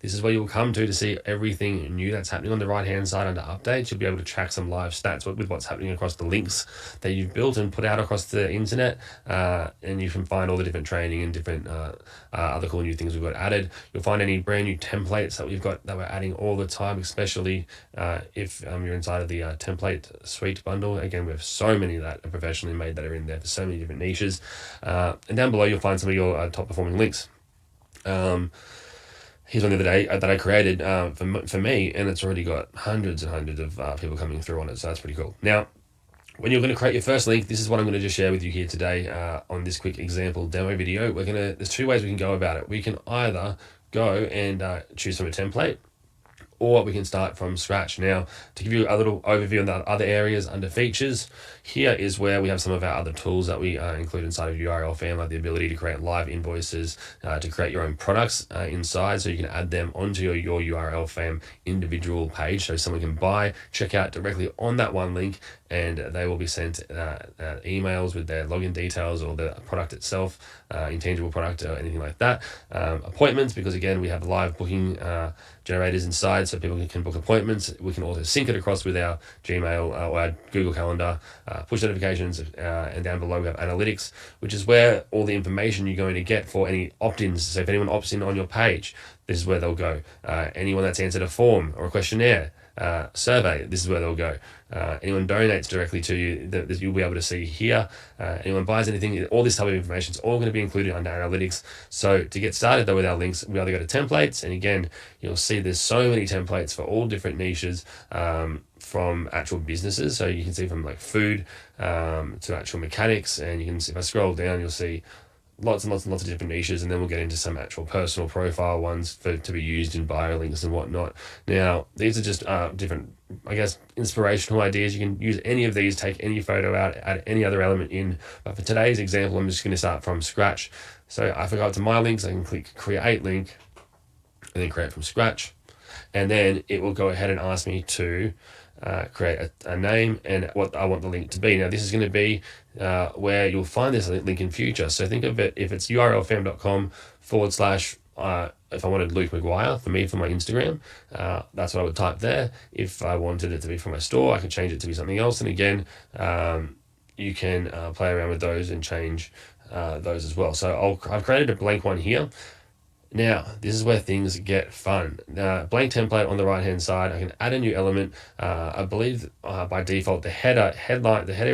This is where you'll come to see everything new that's happening on the right hand side under updates. You'll be able to track some live stats with what's happening across the links that you've built and put out across the internet, and you can find all the different training and different other cool new things we've got added. You'll find any brand new templates that we've got that we're adding all the time, especially if you're inside of the template suite bundle. Again, we have so many that are professionally made that are in there for so many different niches, and down below you'll find some of your top performing links. Here's one the other day that I created for me, and it's already got hundreds and hundreds of people coming through on it, so that's pretty cool. Now, when you're going to create your first link, this is what I'm going to just share with you here today on this quick example demo video. There's two ways we can go about it. We can either go and choose from a template, or we can start from scratch. Now, to give you a little overview on the other areas under features, here is where we have some of our other tools that we include inside of URLFam, like the ability to create live invoices, to create your own products inside, so you can add them onto your URLFam individual page, so someone can buy, check out directly on that one link, and they will be sent emails with their login details or the product itself, intangible product or anything like that. Appointments, because again, we have live booking generators inside, so people can book appointments. We can also sync it across with our Gmail or our Google Calendar, push notifications, and down below we have analytics, which is where all the information you're going to get for any opt-ins. So if anyone opts in on your page, this is where they'll go. Anyone that's answered a form or a questionnaire, survey, this is where they'll go. Anyone donates directly to you, that you'll be able to see here. Anyone buys anything, all this type of information is all going to be included under analytics. So to get started though with our links, we either go to templates, and again, you'll see there's so many templates for all different niches, from actual businesses. So you can see from like food to actual mechanics, and you can see, if I scroll down, you'll see lots and lots and lots of different niches, and then we'll get into some actual personal profile ones to be used in bio links and whatnot. Now, these are just different, I guess, inspirational ideas. You can use any of these, take any photo out, add any other element in. But for today's example, I'm just going to start from scratch. So if I go to my links, I can click create link and then create from scratch. And then it will go ahead and ask me to create a name and what I want the link to be. Now, this is going to be where you'll find this link in future. So think of it, if it's urlfam.com/ if I wanted Luke McGuire for my Instagram, that's what I would type there. If I wanted it to be for my store, I could change it to be something else. And again, you can play around with those and change those as well. So I've created a blank one here. Now, this is where things get fun. Blank template on the right-hand side. I can add a new element. I believe by default, the header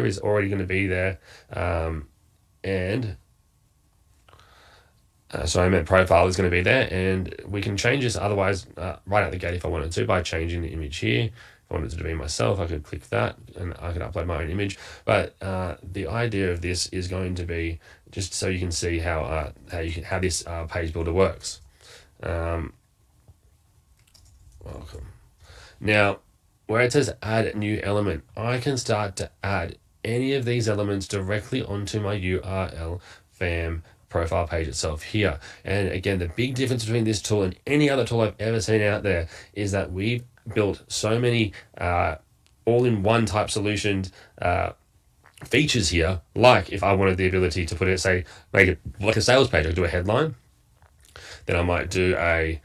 is already going to be there. So I meant profile is going to be there, and we can change this otherwise right out the gate if I wanted to by changing the image here. If I wanted it to be myself, I could click that and I could upload my own image. But the idea of this is going to be just so you can see how this page builder works. Welcome. Now, where it says add new element, I can start to add any of these elements directly onto my URLFam profile page itself here. And again, the big difference between this tool and any other tool I've ever seen out there is that we've built so many all-in-one type solutions features here. Like if I wanted the ability to put it, say, make it like a sales page, I could do a headline, then I might do a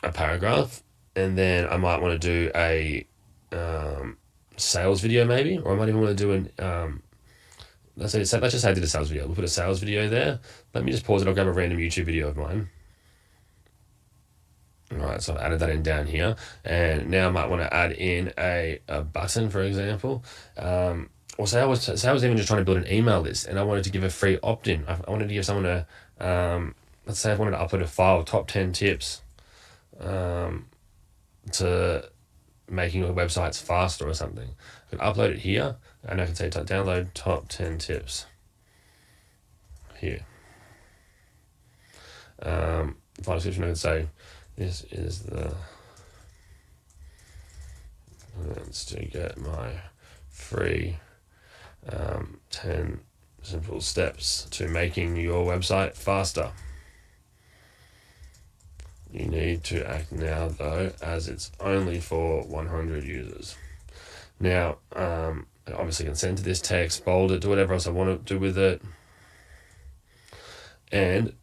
paragraph, and then I might want to do a sales video maybe, or I might even want to do an let's just say I did a sales video. We'll put a sales video there. Let me just pause it. I'll grab a random YouTube video of mine. All right, so I've added that in down here. And now I might want to add in a button, for example. Or say I was even just trying to build an email list, and I wanted to give a free opt-in. I wanted to give someone let's say I wanted to upload a file, top 10 tips to making your websites faster or something. I could upload it here, and I can say download top 10 tips here. File description, I could say this is the to get my free 10 simple steps to making your website faster. You need to act now though, as it's only for 100 users. Now, I obviously can send to this text, bold it, do whatever else I want to do with it. And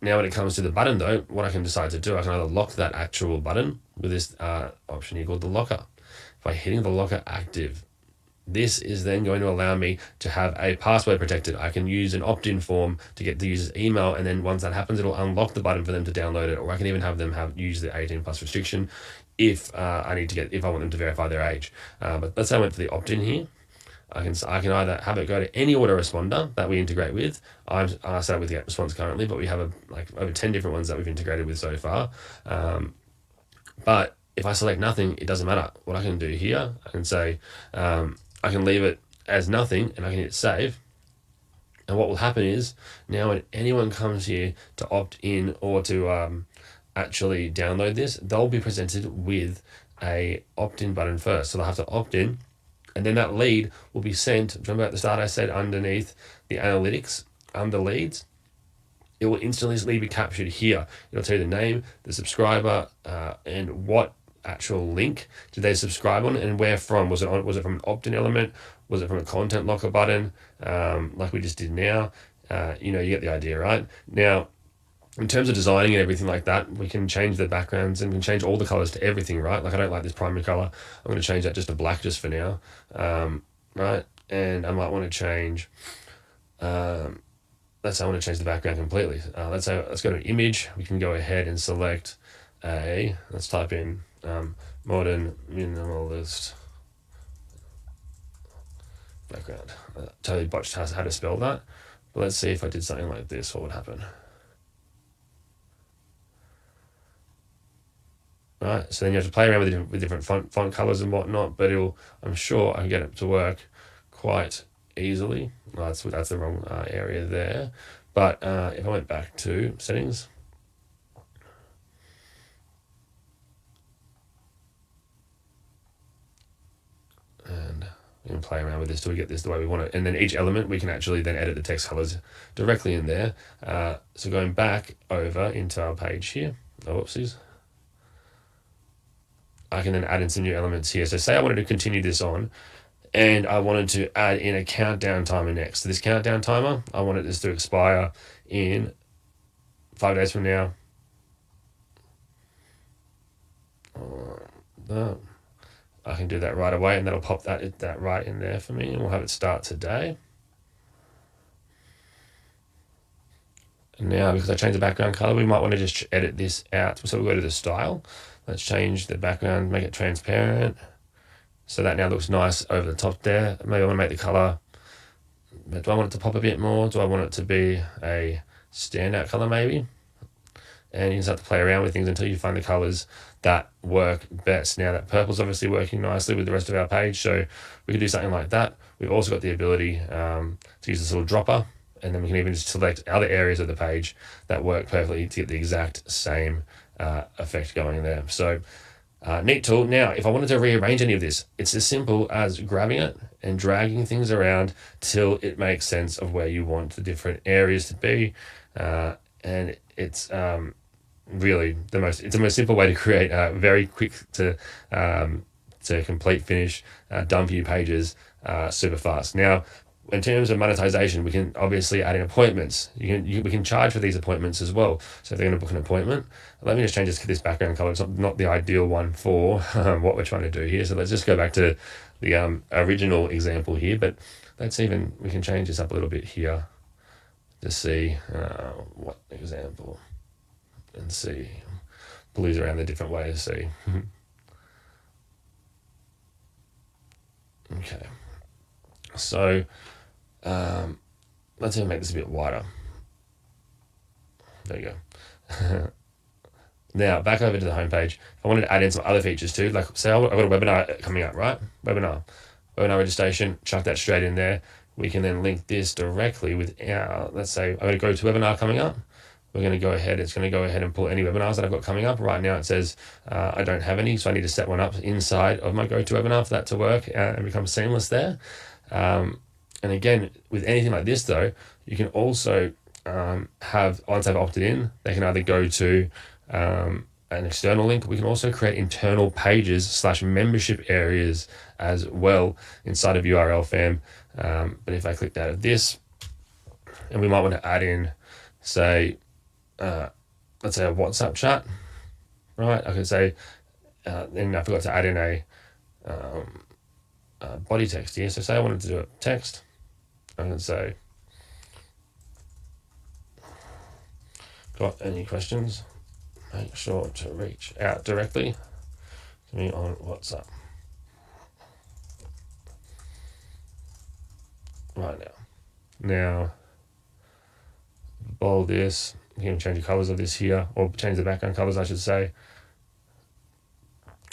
Now, when it comes to the button though, what I can decide to do, I can either lock that actual button with this option here called the locker. By hitting the locker active, this is then going to allow me to have a password protected. I can use an opt-in form to get the user's email, and then once that happens, it'll unlock the button for them to download it, or I can even have them use the 18 plus restriction if I want them to verify their age. But let's say I went for the opt-in here. I can either have it go to any autoresponder that we integrate with. I set up with GetResponse currently, but we have over 10 different ones that we've integrated with so far. But if I select nothing, it doesn't matter. What I can do here, I can say, I can leave it as nothing, and I can hit save. And what will happen is, now when anyone comes here to opt in or to actually download this, they'll be presented with a opt-in button first. So they'll have to opt in, and then that lead will be sent. Remember at the start I said underneath the analytics, under leads, it will instantly be captured here. It'll tell you the name, the subscriber, and what actual link did they subscribe on and where from. Was it from an opt-in element? Was it from a content locker button, like we just did now? You get the idea, right? Now, in terms of designing and everything like that, we can change the backgrounds and we can change all the colors to everything, right? Like I don't like this primary color. I'm going to change that just to black just for now, right? And I might want to change, let's say I want to change the background completely. Let's go to an image. We can go ahead and select let's type in modern minimalist background. Totally botched how to spell that. But let's see if I did something like this, what would happen? Right, so then you have to play around with different font colors and whatnot, but I'm sure I can get it to work quite easily. Well, that's the wrong area there. But if I went back to settings, and we can play around with this till we get this the way we want it. And then each element, we can actually then edit the text colors directly in there. So going back over into our page here, whoopsies. I can then add in some new elements here. So say I wanted to continue this on, and I wanted to add in a countdown timer next. So this countdown timer, I wanted this to expire in 5 days from now. I can do that right away, and that'll pop that right in there for me, and we'll have it start today. And now, because I changed the background color, we might want to just edit this out. So we'll go to the style. Let's change the background, make it transparent. So that now looks nice over the top there. Maybe I want to make the color, do I want it to pop a bit more? Do I want it to be a standout color maybe? And you just have to play around with things until you find the colors that work best. Now that purple's obviously working nicely with the rest of our page, so we can do something like that. We've also got the ability to use this little dropper, and then we can even just select other areas of the page that work perfectly to get the exact same effect going there. So neat tool. Now, if I wanted to rearrange any of this, it's as simple as grabbing it and dragging things around till it makes sense of where you want the different areas to be. And it's really the most simple way to create very quick to complete finish done for you pages super fast. Now, in terms of monetization, we can obviously add in appointments. We can charge for these appointments as well. So if they're going to book an appointment, let me just change this background color. It's not the ideal one for what we're trying to do here. So let's just go back to the original example here. But we can change this up a little bit here to see what example, and see, blues around the different ways. See. Okay. So let's even make this a bit wider. There you go. Now back over to the homepage. If I wanted to add in some other features too, like say I've got a webinar coming up, right? Webinar registration, chuck that straight in there. We can then link this directly with our, let's say I'm going to go to webinar coming up. It's going to go ahead and pull any webinars that I've got coming up. Right now it says I don't have any, so I need to set one up inside of my GoToWebinar for that to work and become seamless there. And again, with anything like this though, you can also once they've opted in, they can either go to an external link. We can also create internal pages / membership areas as well inside of URLFam. But if I clicked out of this, and we might want to add in, say, let's say a WhatsApp chat, right? I could say, and I forgot to add in a body text here. So say I wanted to do a text, I can say, got any questions? Make sure to reach out directly to me on WhatsApp. Right now. Now, bold this. You can change the colors of this here, or change the background colors, I should say,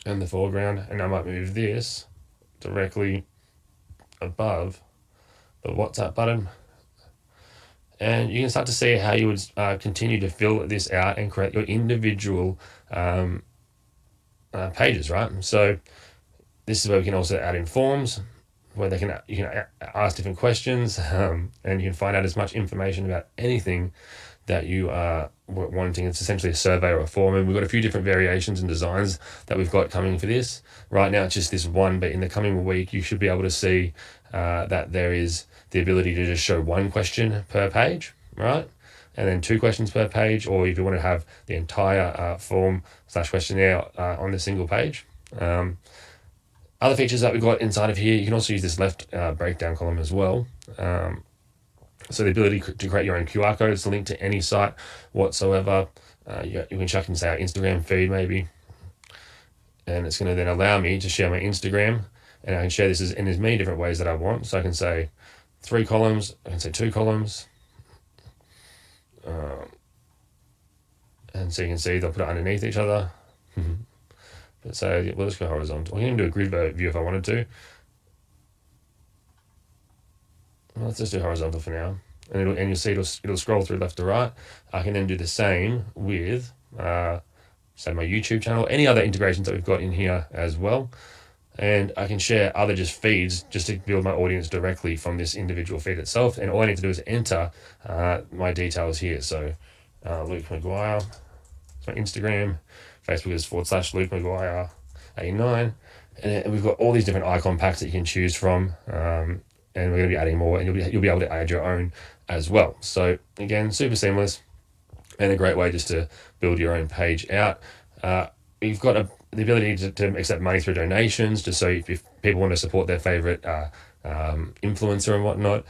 and the foreground. And I might move this directly above the WhatsApp button. And you can start to see how you would continue to fill this out and create your individual pages, right? So this is where we can also add in forms, where you can ask different questions, and you can find out as much information about anything that you are wanting. It's essentially a survey or a form, and we've got a few different variations and designs that we've got coming for this. Right now it's just this one, but in the coming week you should be able to see that there is the ability to just show one question per page, right? And then 2 questions per page, or if you want to have the entire form / questionnaire on the single page. Other features that we've got inside of here, you can also use this left breakdown column as well. So the ability to create your own QR codes to link to any site whatsoever. You can chuck in, say, our Instagram feed maybe. And it's going to then allow me to share my Instagram. And I can share this in as many different ways that I want. So I can say 3 columns, I can say 2 columns. And so you can see they'll put it underneath each other. But so we'll just go horizontal. I can even do a grid view if I wanted to. Well, let's just do horizontal for now. And you'll see it'll scroll through left to right. I can then do the same with, say, my YouTube channel, any other integrations that we've got in here as well. And I can share other just feeds just to build my audience directly from this individual feed itself. And all I need to do is enter my details here. So Luke McGuire, it's my Instagram. Facebook is /Luke McGuire 89. And we've got all these different icon packs that you can choose from. And we're going to be adding more, and you'll be able to add your own as well. So again, super seamless and a great way just to build your own page out. You've got the ability to accept money through donations, just so if people want to support their favorite influencer and whatnot.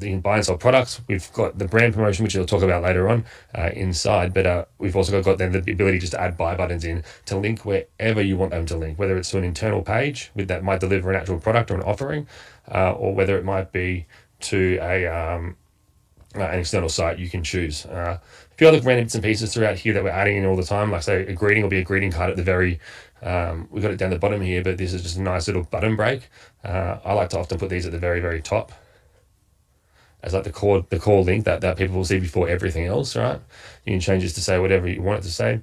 You can buy and sell products. We've got the brand promotion, which we'll talk about later on inside, but we've also got then the ability just to add buy buttons in to link wherever you want them to link, whether it's to an internal page that might deliver an actual product or an offering, or whether it might be to an external site. You can choose. A few other random bits and pieces throughout here that we're adding in all the time, like say a greeting will be a greeting card at the very, we've got it down the bottom here, but this is just a nice little button break. I like to often put these at the very, very top as like the core link that people will see before everything else, right? You can change this to say whatever you want it to say.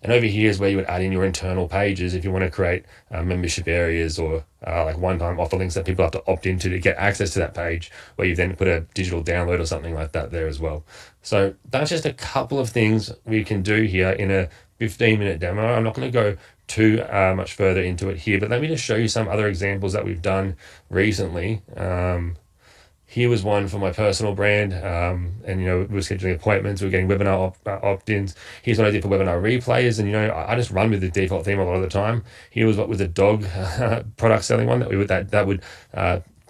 And over here is where you would add in your internal pages if you want to create membership areas or like one-time offer links that people have to opt into to get access to that page, where you then put a digital download or something like that there as well. So that's just a couple of things we can do here in a 15-minute demo. I'm not going to go too much further into it here, but let me just show you some other examples that we've done recently. Here was one for my personal brand, and we were scheduling appointments, we were getting webinar opt-ins. Here's what I did for webinar replays, and I just run with the default theme a lot of the time. Here was what was a dog product selling one that would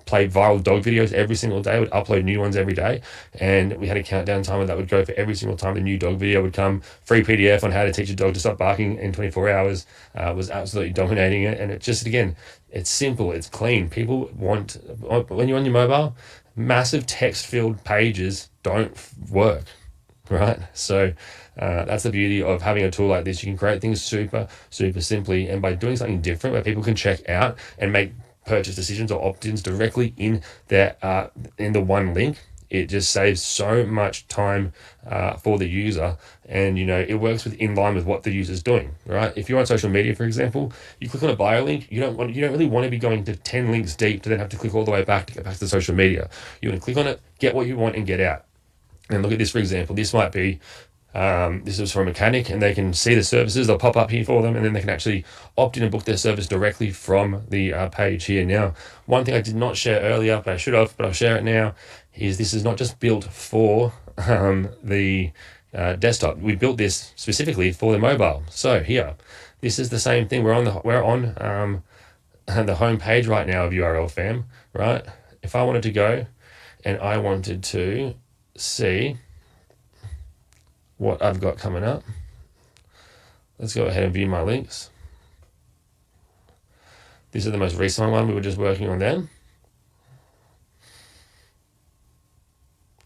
play viral dog videos every single day, would upload new ones every day, and we had a countdown timer that would go for every single time the new dog video would come. Free PDF on how to teach a dog to stop barking in 24 hours, was absolutely dominating it. And it just, again, it's simple, it's clean. People want, when you're on your mobile, massive text-filled pages don't work, right? So that's the beauty of having a tool like this. You can create things super, super simply, and by doing something different where people can check out and make purchase decisions or opt-ins directly in their in the one link, it just saves so much time for the user, and it works in line with what the user's doing, right? If you're on social media, for example, you click on a bio link, you don't really want to be going to 10 links deep to then have to click all the way back to get back to the social media. You want to click on it, get what you want, and get out. And look at this, for example. This might be this is for a mechanic, and they can see the services, they'll pop up here for them, and then they can actually opt in and book their service directly from the page here. Now, one thing I did not share earlier, but I should have, but I'll share it now, is this is not just built for the desktop. We built this specifically for the mobile. So here, this is the same thing. We're on the home page right now of URLFam, right? If I wanted to go and I wanted to see what I've got coming up, let's go ahead and view my links. This is the most recent one we were just working on then.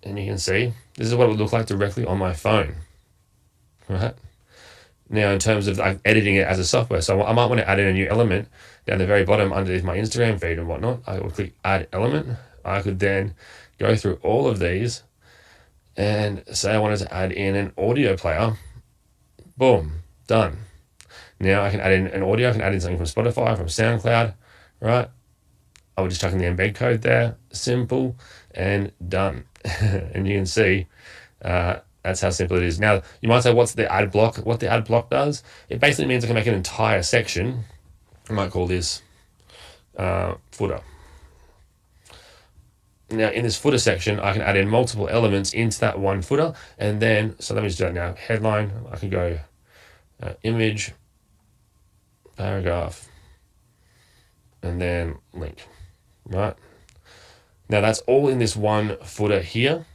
And you can see, this is what it would look like directly on my phone, right? Now, in terms of like editing it as a software, so I might want to add in a new element down the very bottom underneath my Instagram feed and whatnot. I will click add element. I could then go through all of these and say I wanted to add in an audio player. Boom, done. Now I can add in an audio. I can add in something from Spotify, from SoundCloud, right? I would just chuck in the embed code there. Simple and done. And you can see that's how simple it is. Now, you might say, what's the ad block? What the ad block does, it basically means I can make an entire section. I might call this footer. Now, in this footer section, I can add in multiple elements into that one footer. And then, so let me just do that now. Headline, I can go image, paragraph, and then link, right? Now, that's all in this one footer here.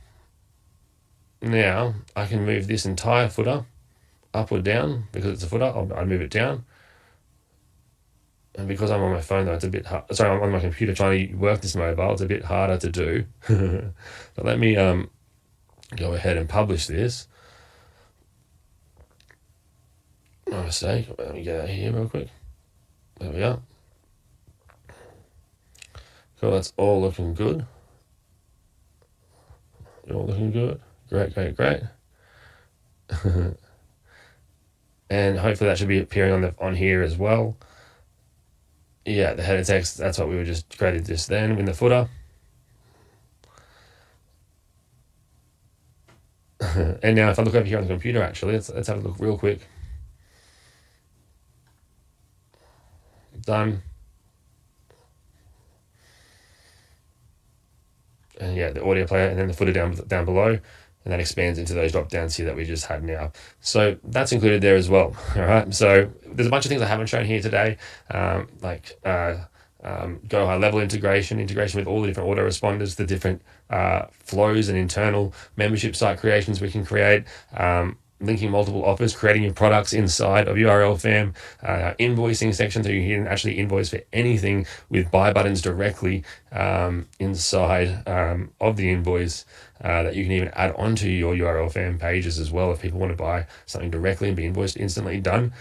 Now, I can move this entire footer up or down. Because it's a footer, I'll move it down. And because I'm on my phone, though, it's a bit hard. Sorry, I'm on my computer trying to work this mobile. It's a bit harder to do. But let me go ahead and publish this. My mistake. Let me get out here real quick. There we are. Cool, that's all looking good. All looking good. Great. And hopefully that should be appearing on here as well. Yeah, the header text, that's what we were just created this then in the footer. And now if I look over here on the computer, actually, let's have a look real quick. Done. And yeah, the audio player and then the footer down below. And that expands into those drop downs here that we just had now. So that's included there as well. All right. So there's a bunch of things I haven't shown here today, like go high level integration with all the different autoresponders, the different flows and internal membership site creations we can create. Linking multiple offers, creating your products inside of URLFam, invoicing section so you can actually invoice for anything with buy buttons directly inside of the invoice that you can even add onto your URLFam pages as well if people want to buy something directly and be invoiced instantly. Done.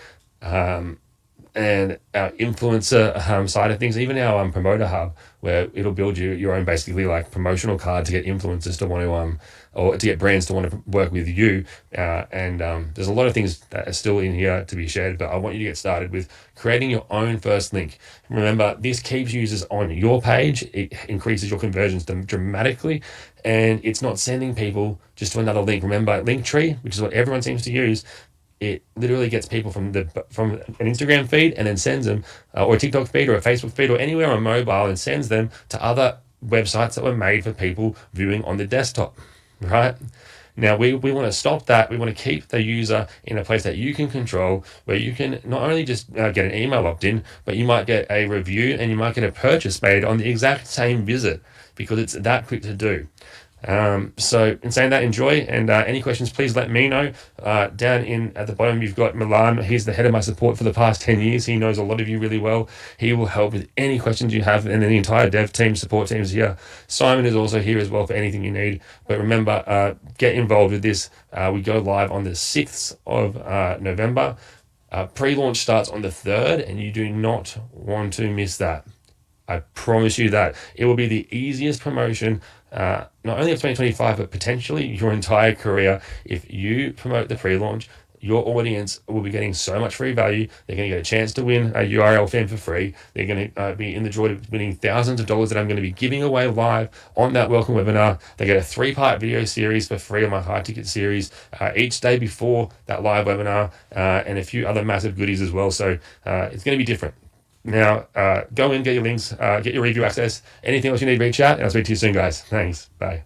And our influencer side of things, even our promoter hub, where it'll build you your own basically like promotional card to get influencers to want to or to get brands to want to work with you. And there's a lot of things that are still in here to be shared, but I want you to get started with creating your own first link. Remember, this keeps users on your page. It increases your conversions dramatically, and it's not sending people just to another link. Remember, Linktree, which is what everyone seems to use, it literally gets people from an Instagram feed and then sends them, or a TikTok feed or a Facebook feed or anywhere on mobile, and sends them to other websites that were made for people viewing on the desktop, right? Now, we want to stop that. We want to keep the user in a place that you can control, where you can not only just get an email opt-in, but you might get a review and you might get a purchase made on the exact same visit, because it's that quick to do. So in saying that, enjoy, and any questions, please let me know. Down in at the bottom, you've got Milan. He's the head of my support for the past 10 years. He knows a lot of you really well. He will help with any questions you have, and then the entire dev team, support team is here. Simon is also here as well for anything you need. But remember, get involved with this. We go live on the 6th of November. Pre-launch starts on the 3rd, and you do not want to miss that. I promise you that. It will be the easiest promotion, not only of 2025, but potentially your entire career. If you promote the pre-launch, your audience will be getting so much free value. They're going to get a chance to win a URLFam for free. They're going to be in the joy of winning thousands of dollars that I'm going to be giving away live on that welcome webinar. They get a 3-part video series for free on my high ticket series each day before that live webinar, and a few other massive goodies as well. So it's going to be different. Now, go in, get your links, get your review access. Anything else you need, reach out, and I'll speak to you soon, guys. Thanks. Bye.